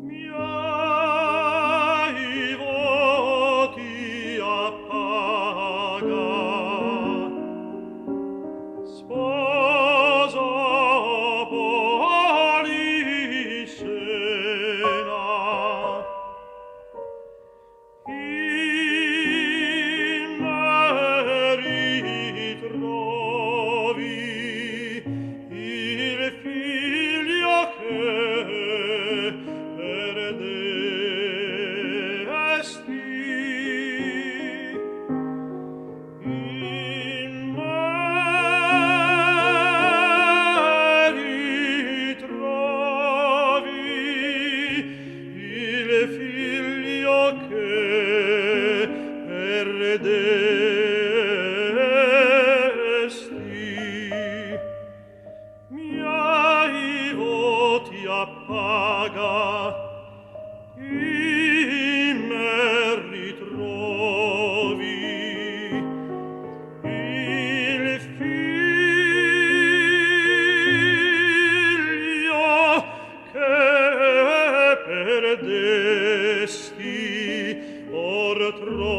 Miei voti appaga, sposo Polissena, in me ritrovi il figlio che perdesti. In me ritrovi il figlio che perdesti. Miei voti appaga, in me ritrovi il figlio che perdesti. Or trovi